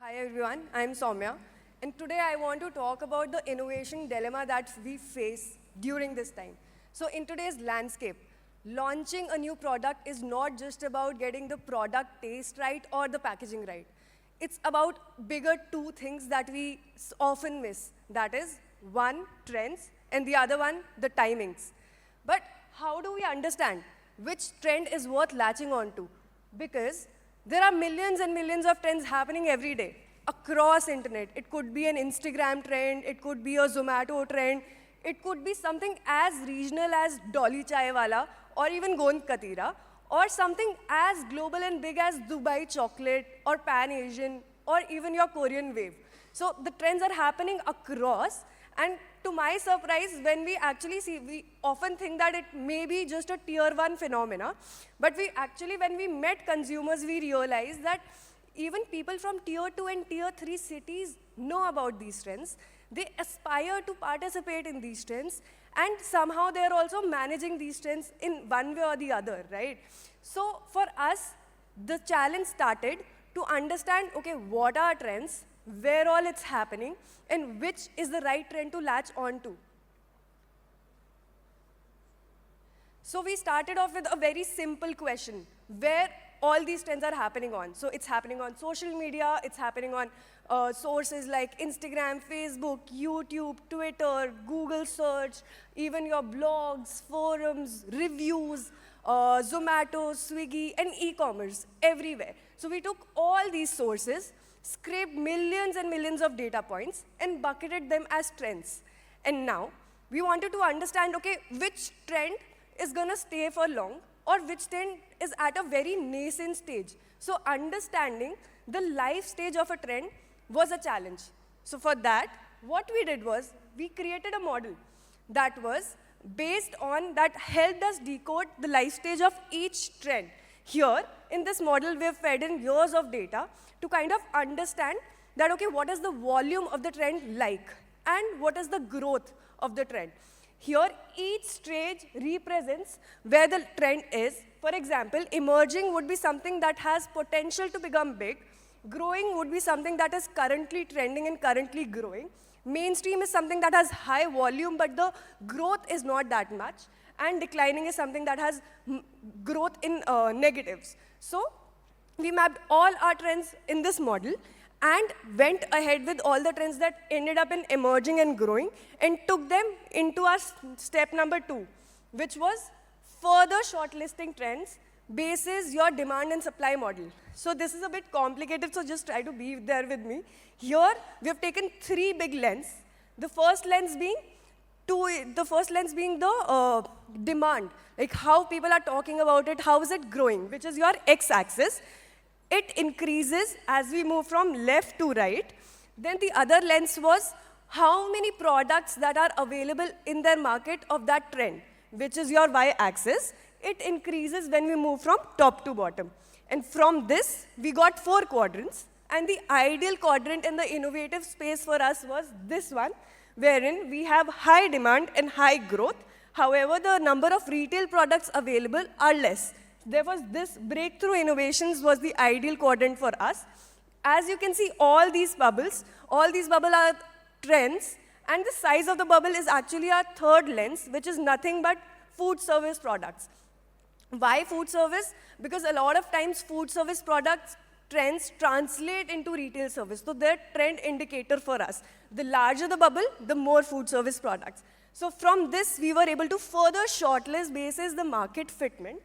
Hi everyone, I'm Soumya, and today I want to talk about the innovation dilemma that we face during this time. So in today's landscape, launching a new product is not just about getting the product taste right or the packaging right. It's about bigger two things that we often miss. That is, one, trends, and the other one, the timings. But how do we understand which trend is worth latching onto? Because there are millions and millions of trends happening every day across internet. It could be an Instagram trend, it could be a Zomato trend, it could be something as regional as Dolly Chai Wala or even Gond Katira, or something as global and big as Dubai chocolate or Pan-Asian or even your Korean wave. So the trends are happening across, and to my surprise, when we actually see, we often think that it may be just a tier 1 phenomena, but when we met consumers, we realized that even people from tier 2 and tier 3 cities know about these trends. They aspire to participate in these trends, and somehow they're also managing these trends in one way or the other, right? So for us, the challenge started to understand, okay, what are trends, where all it's happening, and which is the right trend to latch onto. So we started off with a very simple question, where all these trends are happening on. So it's happening on social media, it's happening on sources like Instagram, Facebook, YouTube, Twitter, Google search, even your blogs, forums, reviews, Zomato, Swiggy, and e-commerce, everywhere. So we took all these sources, scraped millions and millions of data points, and bucketed them as trends. And now, we wanted to understand, okay, which trend is gonna stay for long, or which trend is at a very nascent stage. So understanding the life stage of a trend was a challenge. So for that, what we did was, we created a model that was based on, that helped us decode the life stage of each trend. Here, in this model, we have fed in years of data to kind of understand that, okay, what is the volume of the trend like, and what is the growth of the trend. Here, each stage represents where the trend is. For example, emerging would be something that has potential to become big. Growing would be something that is currently trending and currently growing. Mainstream is something that has high volume, but the growth is not that much. And declining is something that has growth in negatives. So we mapped all our trends in this model and went ahead with all the trends that ended up in emerging and growing, and took them into our step number 2, which was further shortlisting trends basis your demand and supply model. So this is a bit complicated, so just try to be there with me. Here, we have taken 3 big lenses. The first lens being the demand, like how people are talking about it, how is it growing, which is your x-axis. It increases as we move from left to right. Then the other lens was how many products that are available in their market of that trend, which is your y-axis. It increases when we move from top to bottom. And from this, we got 4 quadrants. And the ideal quadrant in the innovative space for us was this one, wherein we have high demand and high growth. However, the number of retail products available are less. Therefore, this breakthrough innovations was the ideal quadrant for us. As you can see, all these bubbles are trends, and the size of the bubble is actually our third lens, which is nothing but food service products. Why food service? Because a lot of times food service products trends translate into retail service. So they're trend indicator for us. The larger the bubble, the more food service products. So from this, we were able to further shortlist basis the market fitment.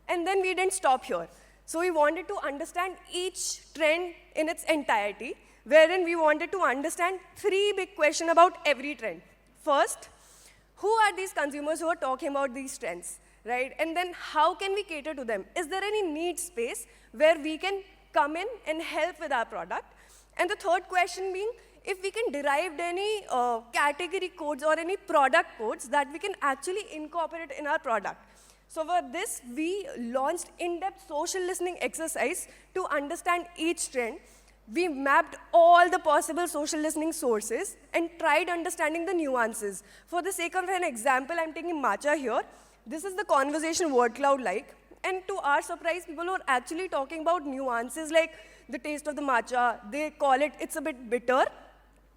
And then we didn't stop here. So we wanted to understand each trend in its entirety, wherein we wanted to understand 3 big questions about every trend. First, who are these consumers who are talking about these trends, right? And then how can we cater to them? Is there any need space where we can come in and help with our product? And the third question being, if we can derive any category codes or any product codes that we can actually incorporate in our product. So for this, we launched in-depth social listening exercise to understand each trend. We mapped all the possible social listening sources and tried understanding the nuances. For the sake of an example, I'm taking matcha here. This is the conversation word cloud like. And to our surprise, people were actually talking about nuances like the taste of the matcha. They call it, it's a bit bitter.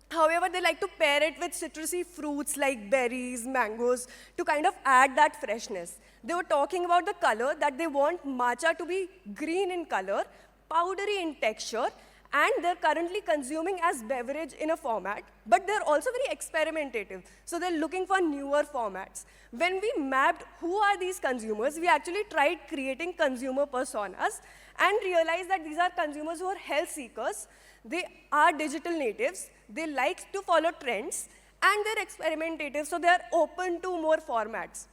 However, they like to pair it with citrusy fruits like berries, mangoes, to kind of add that freshness. They were talking about the color, that they want matcha to be green in color, powdery in texture, and they're currently consuming as beverage in a format, but they're also very experimentative. So they're looking for newer formats. When we mapped who are these consumers, we actually tried creating consumer personas and realized that these are consumers who are health seekers, they are digital natives, they like to follow trends, and they're experimentative, so they're open to more formats.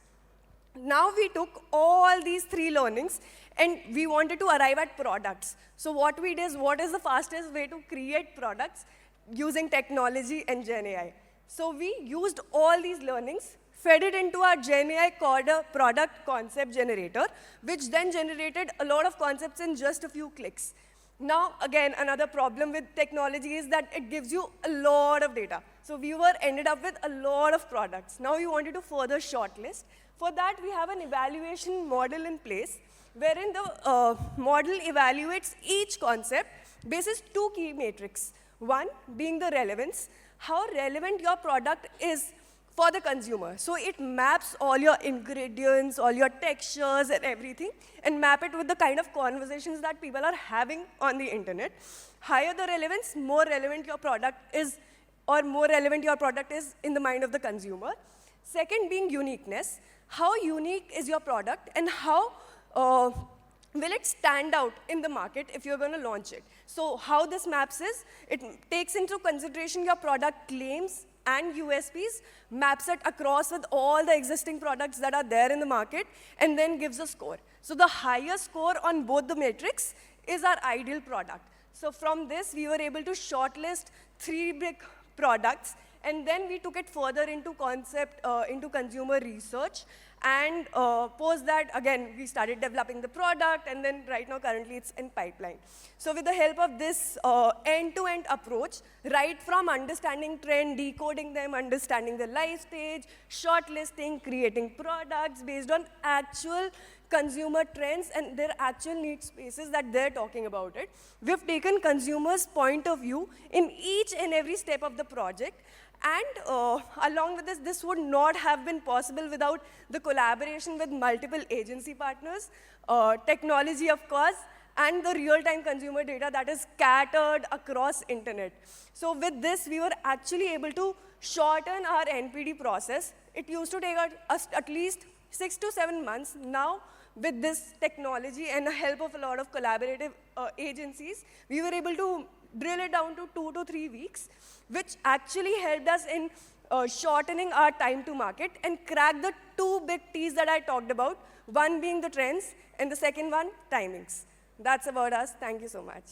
Now we took all these 3 learnings and we wanted to arrive at products. So what we did is, what is the fastest way to create products using technology and GenAI? So we used all these learnings, fed it into our GenAI Coder product concept generator, which then generated a lot of concepts in just a few clicks. Now, again, another problem with technology is that it gives you a lot of data. So we ended up with a lot of products. Now we wanted to further shortlist. For that, we have an evaluation model in place, wherein the model evaluates each concept basis 2 key metrics. One being the relevance, how relevant your product is for the consumer. So it maps all your ingredients, all your textures and everything, and map it with the kind of conversations that people are having on the internet. Higher the relevance, more relevant your product is, or more relevant your product is in the mind of the consumer. Second being uniqueness. How unique is your product, and how will it stand out in the market if you're going to launch it? So how this maps is, it takes into consideration your product claims and USPs, maps it across with all the existing products that are there in the market, and then gives a score. So the highest score on both the metrics is our ideal product. So from this, we were able to shortlist 3 big products, and then we took it further into into consumer research, and post that, again, we started developing the product, and then right now, currently, it's in pipeline. So with the help of this end-to-end approach, right from understanding trend, decoding them, understanding the life stage, shortlisting, creating products based on actual consumer trends and their actual need spaces that they're talking about it. We've taken consumers' point of view in each and every step of the project. And along with this, this would not have been possible without the collaboration with multiple agency partners, technology, of course, and the real-time consumer data that is scattered across internet. So with this, we were actually able to shorten our NPD process. It used to take us at least 6 to 7 months. Now, with this technology and the help of a lot of collaborative agencies, we were able to drill it down to 2 to 3 weeks, which actually helped us in shortening our time to market and crack the 2 big T's that I talked about, one being the trends and the second one, timings. That's about us. Thank you so much.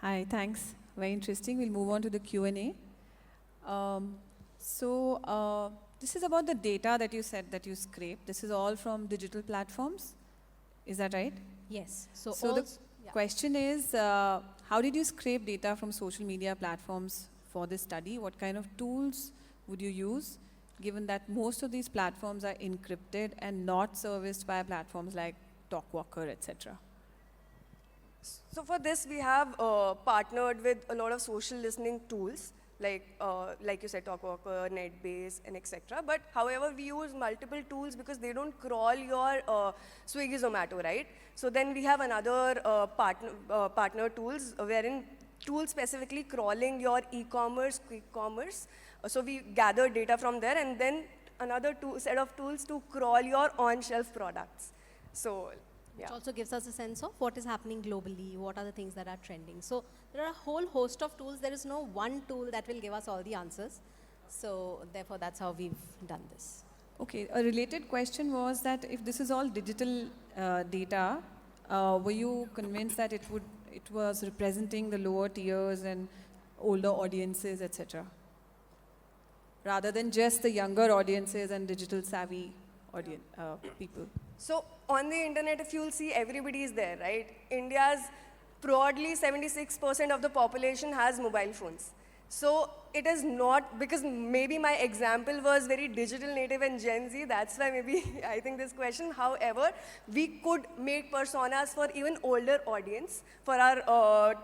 Hi, thanks. Very interesting. We'll move on to the Q&A. This is about the data that you said that you scraped. This is all from digital platforms. Is that right? Yes. So the question is, how did you scrape data from social media platforms for this study? What kind of tools would you use, given that most of these platforms are encrypted and not serviced by platforms like TalkWalker, etc.? So for this, we have partnered with a lot of social listening tools, like you said, TalkWalker, NetBase, and etc. But however, we use multiple tools because they don't crawl your Swiggy, Zomato, right? So then we have another partner tools, wherein tools specifically crawling your e-commerce, quick commerce. So we gather data from there, and then another set of tools to crawl your on-shelf products. So. Yeah. Which also gives us a sense of what is happening globally, what are the things that are trending. So there are a whole host of tools. There is no one tool that will give us all the answers. So therefore, that's how we've done this. Okay, a related question was that if this is all digital data, were you convinced that it was representing the lower tiers and older audiences, etc., rather than just the younger audiences and digital savvy people? So on the internet, if you'll see, everybody is there, right? India's broadly 76% of the population has mobile phones. So it is not, because maybe my example was very digital native and Gen Z, that's why maybe I think this question. However, we could make personas for even older audience for our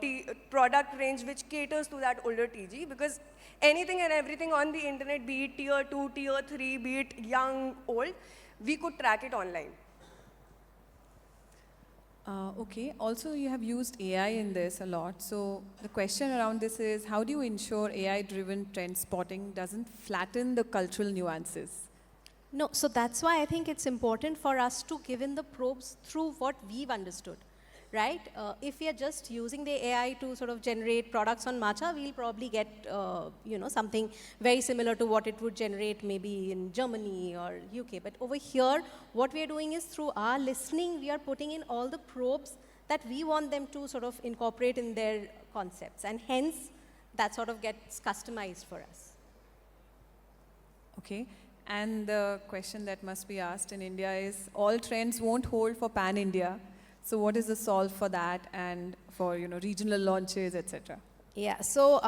product range which caters to that older TG, because anything and everything on the internet, be it tier 2, tier 3, be it young, old, we could track it online. Okay. Also, you have used AI in this a lot. So the question around this is, how do you ensure AI-driven trend spotting doesn't flatten the cultural nuances? No, so that's why I think it's important for us to give in the probes through what we've understood, right? If we are just using the AI to sort of generate products on Matcha, we'll probably get, something very similar to what it would generate maybe in Germany or UK. But over here, what we are doing is through our listening, we are putting in all the probes that we want them to sort of incorporate in their concepts. And hence, that sort of gets customized for us. Okay. And the question that must be asked in India is, all trends won't hold for pan-India. So what is the solve for that and for regional launches, etc.? Yeah, so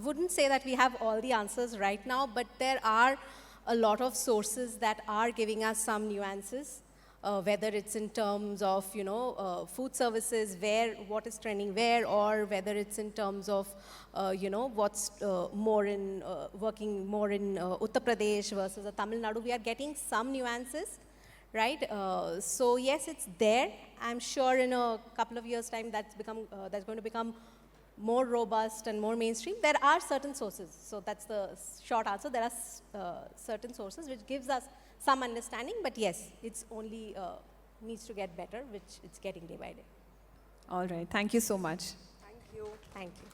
wouldn't say that we have all the answers right now, but there are a lot of sources that are giving us some nuances, whether it's in terms of food services, what is trending where, or whether it's in terms of what's working more in Uttar Pradesh versus Tamil Nadu. We are getting some nuances. Right, so yes, it's there. I'm sure in a couple of years' time that's going to become more robust and more mainstream. There are certain sources, so that's the short answer. There are certain sources which gives us some understanding, but yes, it's only needs to get better, which it's getting day by day. All right, thank you so much. Thank you. Thank you.